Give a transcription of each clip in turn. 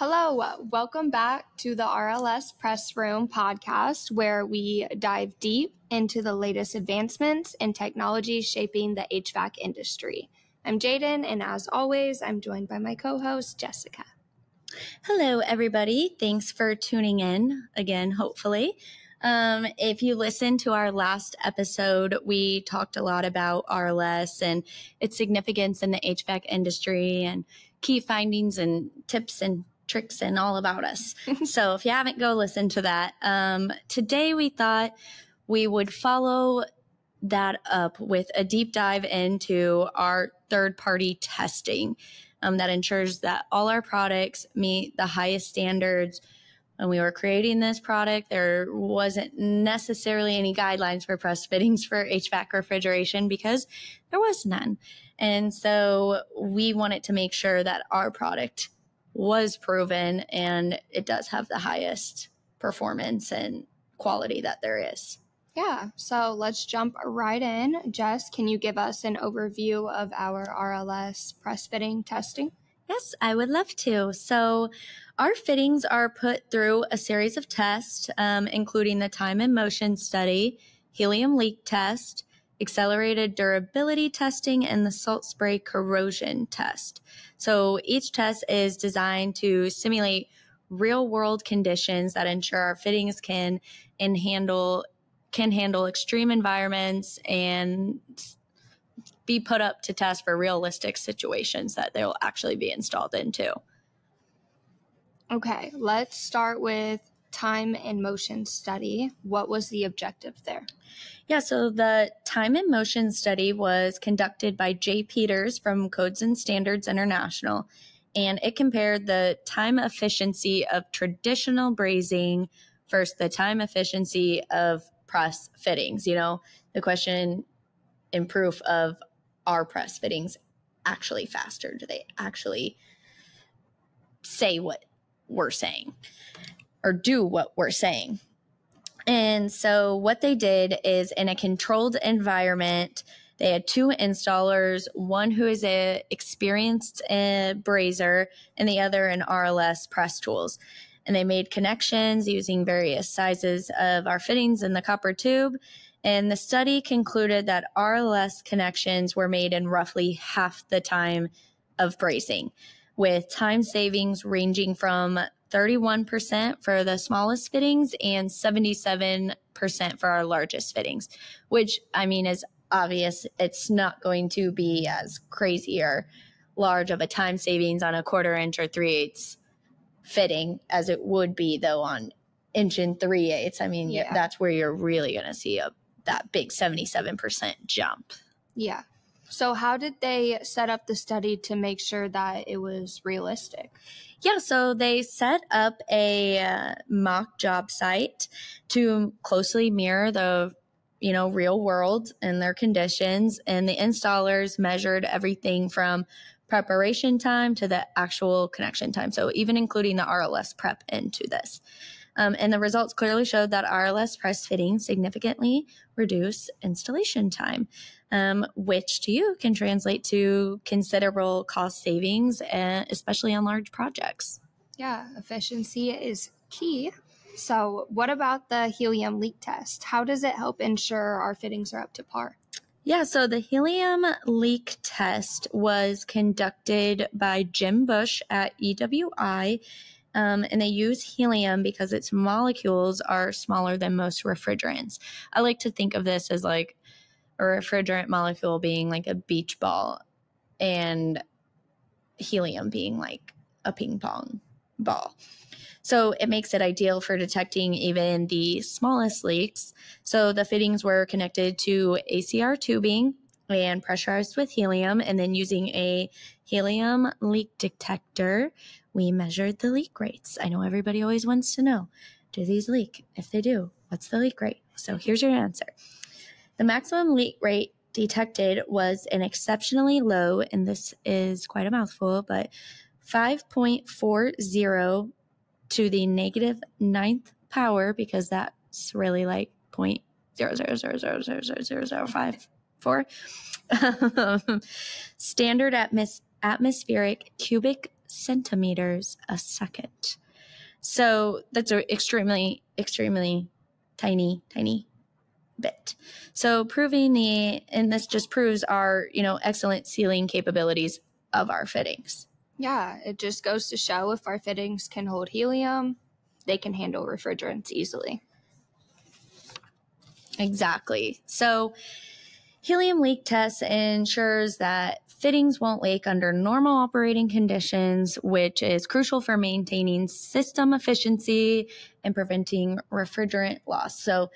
Hello, welcome back to the RLS Press Room podcast, where we dive deep into the latest advancements and technologies shaping the HVAC industry. I'm Jaden, and as always, I'm joined by my co-host, Jessica. Hello, everybody. Thanks for tuning in again, hopefully. If you listened to our last episode, we talked a lot about RLS and its significance in the HVAC industry and key findings and tips and tricks and all about us. So if you haven't, go listen to that. Today we thought we would follow that up with a deep dive into our third-party testing that ensures that all our products meet the highest standards. When we were creating this product, there wasn't necessarily any guidelines for press fittings for HVAC refrigeration because there was none. And so we wanted to make sure that our product was proven and it does have the highest performance and quality that there is. Yeah, so let's jump right in. Jess, can you give us an overview of our RLS press fitting testing? Yes, I would love to. So our fittings are put through a series of tests, including the time and motion study, Helium Leak Test, accelerated durability testing, and the Salt Spray Corrosion Test. So each test is designed to simulate real-world conditions that ensure our fittings can handle extreme environments and be put up to test for realistic situations that they'll actually be installed into. Okay, let's start with time and motion study. What was the objective there? Yeah, so the time and motion study was conducted by Jay Peters from Codes and Standards International, and it compared the time efficiency of traditional brazing versus the time efficiency of press fittings. You know, the question in proof of our press fittings actually faster? Do they actually say what we're saying or do what we're saying? And so what they did is, in a controlled environment, they had two installers, one who is an experienced brazier and the other an RLS press tools. And they made connections using various sizes of our fittings in the copper tube. And the study concluded that RLS connections were made in roughly half the time of brazing, with time savings ranging from 31% for the smallest fittings and 77% for our largest fittings, which, I mean, is obvious. It's not going to be as crazy or large of a time savings on a 1/4 inch or 3/8 fitting as it would be, though, on 1 and 3/8. I mean, yeah, that's where you're really going to see that big 77% jump. Yeah. So how did they set up the study to make sure that it was realistic? Yeah, so they set up a mock job site to closely mirror the, real world and their conditions. And the installers measured everything from preparation time to the actual connection time. So even including the RLS prep into this. And the results clearly showed that RLS press fittings significantly reduce installation time, which to you can translate to considerable cost savings, especially on large projects. Yeah, efficiency is key. So what about the helium leak test? How does it help ensure our fittings are up to par? Yeah, so the helium leak test was conducted by Jim Bush at EWI. And they use helium because its molecules are smaller than most refrigerants. I like to think of this as like a refrigerant molecule being like a beach ball and helium being like a ping pong ball. So it makes it ideal for detecting even the smallest leaks. So the fittings were connected to ACR tubing and pressurized with helium, and then using a helium leak detector, we measured the leak rates. I know everybody always wants to know, do these leak? If they do, what's the leak rate? So here's your answer. The maximum leak rate detected was an exceptionally low, and this is quite a mouthful, but 5.40 to the -9th power, because that's really like 0.000000054. Standard atmospheric cubic centimeters a second. So that's an extremely, extremely tiny bit. So and this just proves our, excellent sealing capabilities of our fittings. Yeah, it just goes to show if our fittings can hold helium, they can handle refrigerants easily. Exactly. So helium leak test ensures that fittings won't leak under normal operating conditions, which is crucial for maintaining system efficiency and preventing refrigerant loss. So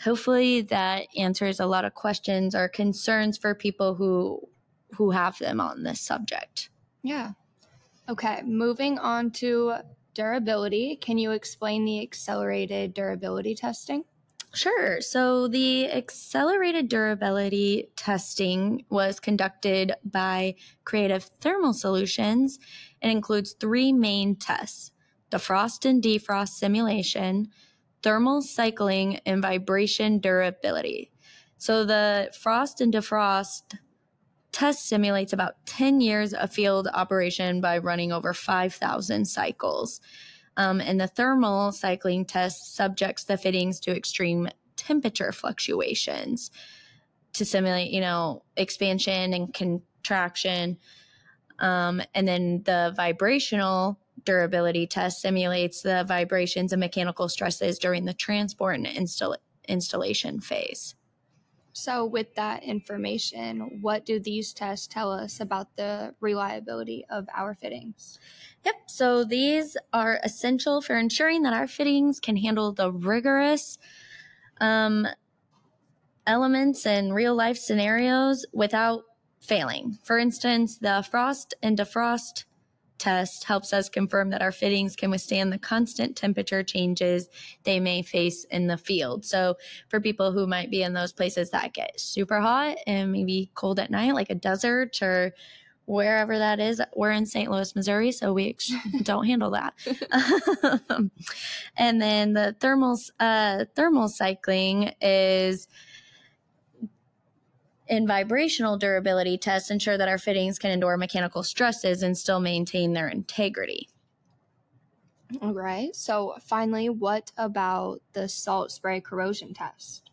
hopefully that answers a lot of questions or concerns for people who have them on this subject. Yeah. Okay, moving on to durability. Can you explain the accelerated durability testing? Sure. So the accelerated durability testing was conducted by Creative Thermal Solutions and includes 3 main tests: defrost and defrost simulation, thermal cycling, and vibration durability. So the frost and defrost test simulates about 10 years of field operation by running over 5,000 cycles. And the thermal cycling test subjects the fittings to extreme temperature fluctuations to simulate, expansion and contraction. And then the vibrational durability test simulates the vibrations and mechanical stresses during the transport and installation phase. So with that information, what do these tests tell us about the reliability of our fittings? Yep. So these are essential for ensuring that our fittings can handle the rigorous elements and real life scenarios without failing. For instance, the frost and defrost test helps us confirm that our fittings can withstand the constant temperature changes they may face in the field. So for people who might be in those places that get super hot and maybe cold at night, like a desert or wherever that is, we're in St. Louis, Missouri, so we don't handle that. And then the thermal cycling is in vibrational durability tests ensure that our fittings can endure mechanical stresses and still maintain their integrity. All right. So finally, what about the salt spray corrosion test?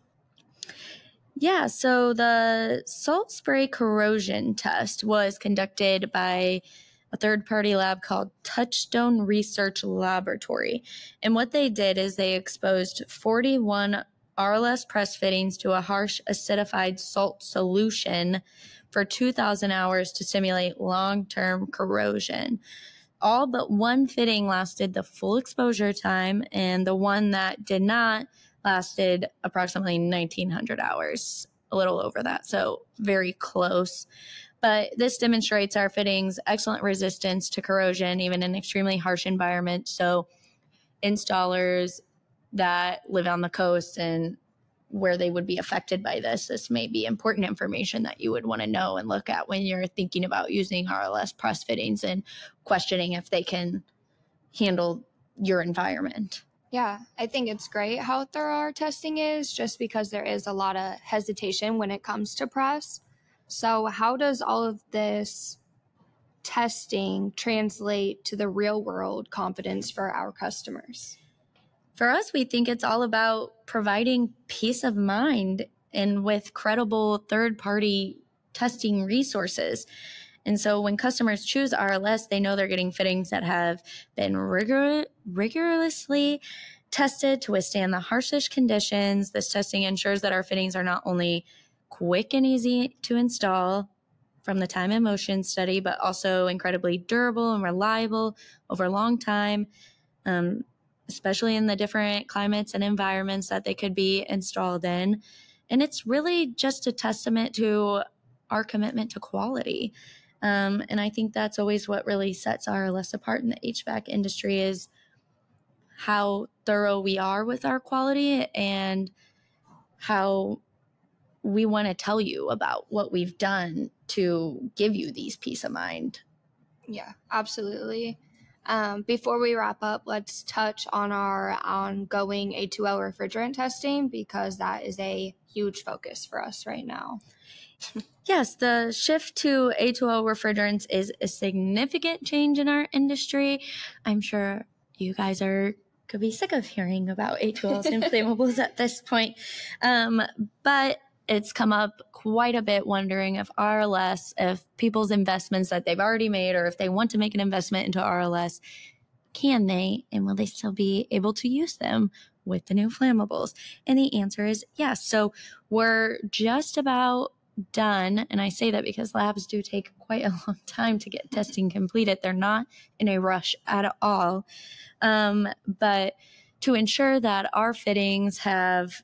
Yeah, so the salt spray corrosion test was conducted by a third-party lab called Touchstone Research Laboratory. And what they did is they exposed 41 RLS press fittings to a harsh acidified salt solution for 2,000 hours to simulate long-term corrosion. All but one fitting lasted the full exposure time, and the one that did not lasted approximately 1,900 hours, a little over that, so very close. But this demonstrates our fittings' excellent resistance to corrosion, even in extremely harsh environments. So installers that live on the coast and where they would be affected by this may be important information that you would want to know and look at when you're thinking about using RLS press fittings and questioning if they can handle your environment. Yeah, I think it's great how thorough our testing is, just because there is a lot of hesitation when it comes to press. So how does all of this testing translate to the real world confidence for our customers? For us, we think it's all about providing peace of mind and with credible third-party testing resources. And so when customers choose RLS, they know they're getting fittings that have been rigorously tested to withstand the harshest conditions. This testing ensures that our fittings are not only quick and easy to install from the time and motion study, but also incredibly durable and reliable over a long time, especially in the different climates and environments that they could be installed in. And it's really just a testament to our commitment to quality. And I think that's always what really sets RLS apart in the HVAC industry is how thorough we are with our quality and how we want to tell you about what we've done to give you these peace of mind. Yeah, absolutely. Before we wrap up, let's touch on our ongoing A2L refrigerant testing because that is a huge focus for us right now. Yes, the shift to A2L refrigerants is a significant change in our industry. I'm sure you guys could be sick of hearing about A2Ls and flammables at this point. But it's come up quite a bit wondering if RLS, if people's investments that they've already made, or if they want to make an investment into RLS, can they and will they still be able to use them with the new flammables? And the answer is yes. So we're just about done. And I say that because labs do take quite a long time to get testing completed. They're not in a rush at all. But to ensure that our fittings have,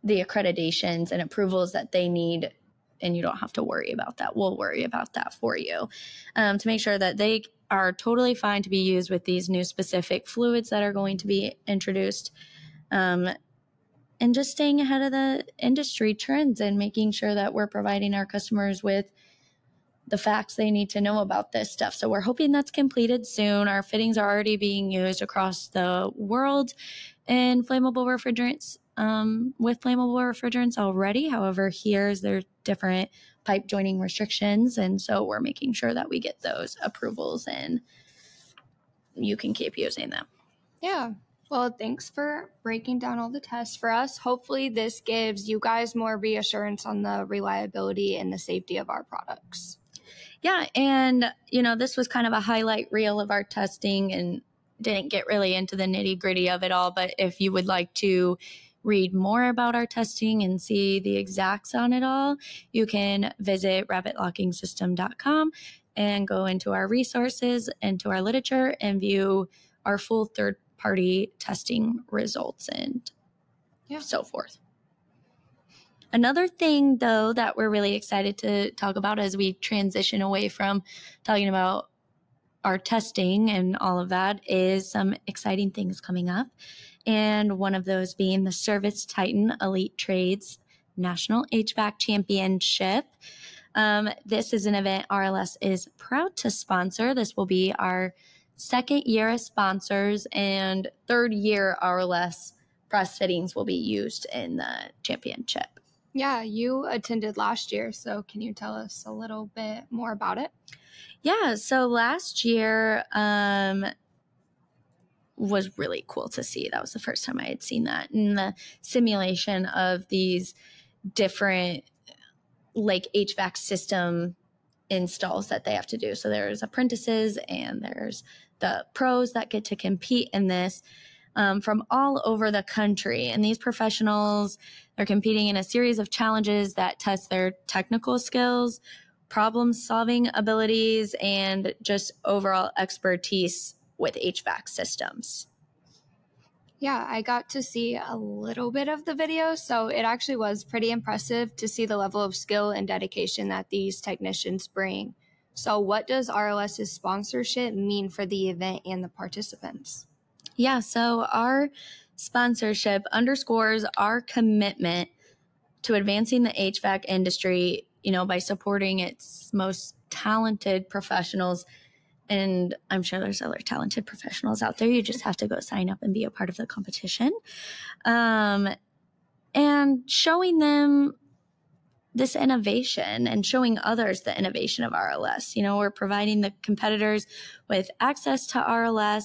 the accreditations and approvals that they need, and you don't have to worry about that. We'll worry about that for you, to make sure that they are totally fine to be used with these new specific fluids that are going to be introduced. And just staying ahead of the industry trends and making sure that we're providing our customers with the facts they need to know about this stuff. So we're hoping that's completed soon. Our fittings are already being used across the world in flammable refrigerants, with flammable refrigerants already. However, there's different pipe joining restrictions. And so we're making sure that we get those approvals and you can keep using them. Yeah. Well, thanks for breaking down all the tests for us. Hopefully this gives you guys more reassurance on the reliability and the safety of our products. Yeah. And, this was kind of a highlight reel of our testing and didn't get really into the nitty gritty of it all. But if you would like to read more about our testing and see the exacts on it all, you can visit rabbitlockingssystem.com and go into our resources, into our literature, and view our full third-party testing results and so forth. Another thing, though, that we're really excited to talk about as we transition away from talking about our testing and all of that is some exciting things coming up. And one of those being the Service Titan Elite Trades National HVAC Championship. This is an event RLS is proud to sponsor. This will be our second year as sponsors, and third year RLS Press Fittings will be used in the championship. Yeah, you attended last year, so can you tell us a little bit more about it? Yeah, so last year was really cool to see. That was the first time I had seen that, in the simulation of these different HVAC system installs that they have to do. So there's apprentices and there's the pros that get to compete in this from all over the country. And these professionals, they're competing in a series of challenges that test their technical skills, problem-solving abilities, and just overall expertise with HVAC systems. Yeah, I got to see a little bit of the video, so it actually was pretty impressive to see the level of skill and dedication that these technicians bring. So what does RLS's sponsorship mean for the event and the participants? Yeah, so our sponsorship underscores our commitment to advancing the HVAC industry, by supporting its most talented professionals. And I'm sure there's other talented professionals out there. You just have to go sign up and be a part of the competition. And showing them this innovation and showing others the innovation of RLS. We're providing the competitors with access to RLS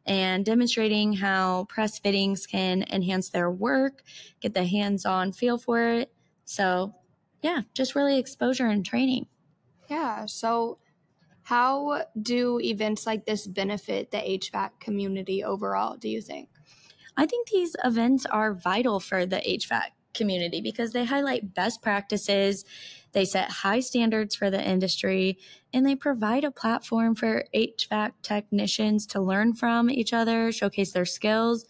and demonstrating how press fittings can enhance their work, get the hands-on feel for it. So, yeah, just really exposure and training. Yeah, so how do events like this benefit the HVAC community overall, do you think? I think these events are vital for the HVAC community because they highlight best practices, they set high standards for the industry, and they provide a platform for HVAC technicians to learn from each other, showcase their skills,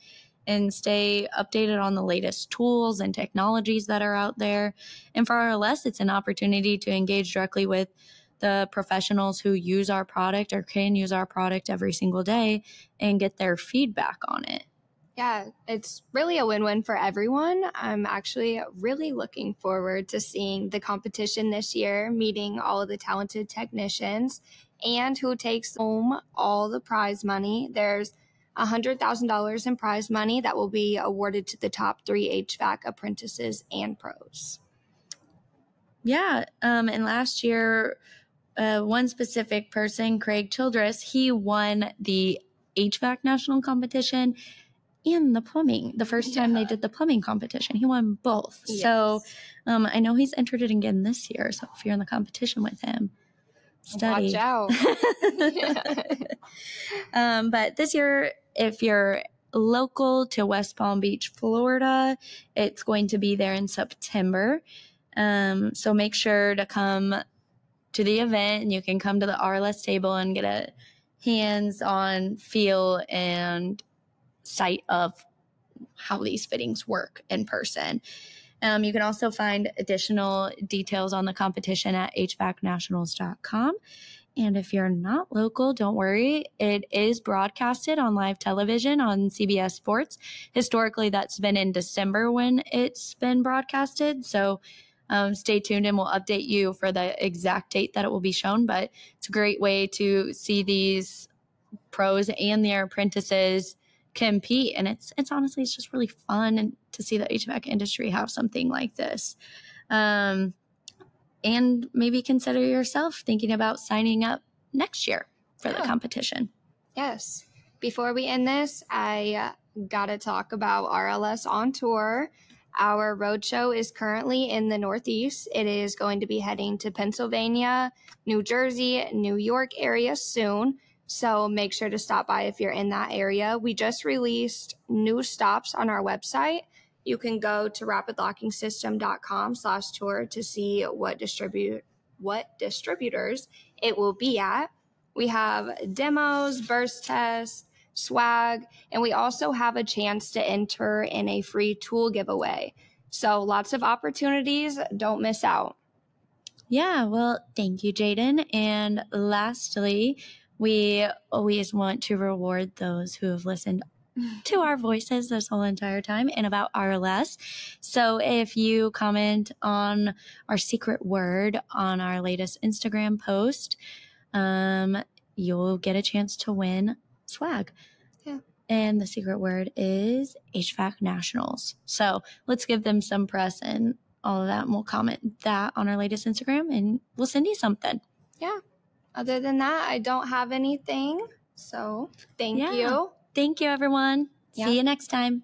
and stay updated on the latest tools and technologies that are out there. And for RLS, it's an opportunity to engage directly with the professionals who use our product or can use our product every single day and get their feedback on it. Yeah, it's really a win-win for everyone. I'm actually really looking forward to seeing the competition this year, meeting all of the talented technicians, and who takes home all the prize money. There's $100,000 in prize money that will be awarded to the top 3 HVAC apprentices and pros. Yeah. And last year, one specific person, Craig Childress, he won the HVAC national competition and the plumbing. The first time they did the plumbing competition, he won both. Yes. So I know he's entered it again this year. So if you're in the competition with him, study. Watch out. But this year, if you're local to West Palm Beach, Florida, it's going to be there in September. So make sure to come to the event, and you can come to the RLS table and get a hands-on feel and sight of how these fittings work in person. You can also find additional details on the competition at hvacnationals.com. And if you're not local, don't worry. It is broadcasted on live television on CBS Sports. Historically, that's been in December when it's been broadcasted. So stay tuned and we'll update you for the exact date that it will be shown. But it's a great way to see these pros and their apprentices compete. And it's honestly, it's just really fun and to see the HVAC industry have something like this. And maybe consider yourself thinking about signing up next year for the competition. Yes. Before we end this, I got to talk about RLS On Tour. Our roadshow is currently in the Northeast. It is going to be heading to Pennsylvania, New Jersey, New York area soon. So make sure to stop by if you're in that area. We just released new stops on our website. You can go to rapidlockingsystem.com/tour to see what distributors it will be at. We have demos, burst tests, swag, and we also have a chance to enter in a free tool giveaway. So lots of opportunities. Don't miss out. Yeah, well, thank you, Jaden. And lastly, we always want to reward those who have listened to our voices this whole entire time and about RLS. So if you comment on our secret word on our latest Instagram post, you'll get a chance to win swag. Yeah. And the secret word is HVAC Nationals. So let's give them some press and all of that, and we'll comment that on our latest Instagram and we'll send you something. Yeah. Other than that, I don't have anything. So thank you. Thank you, everyone. See you next time.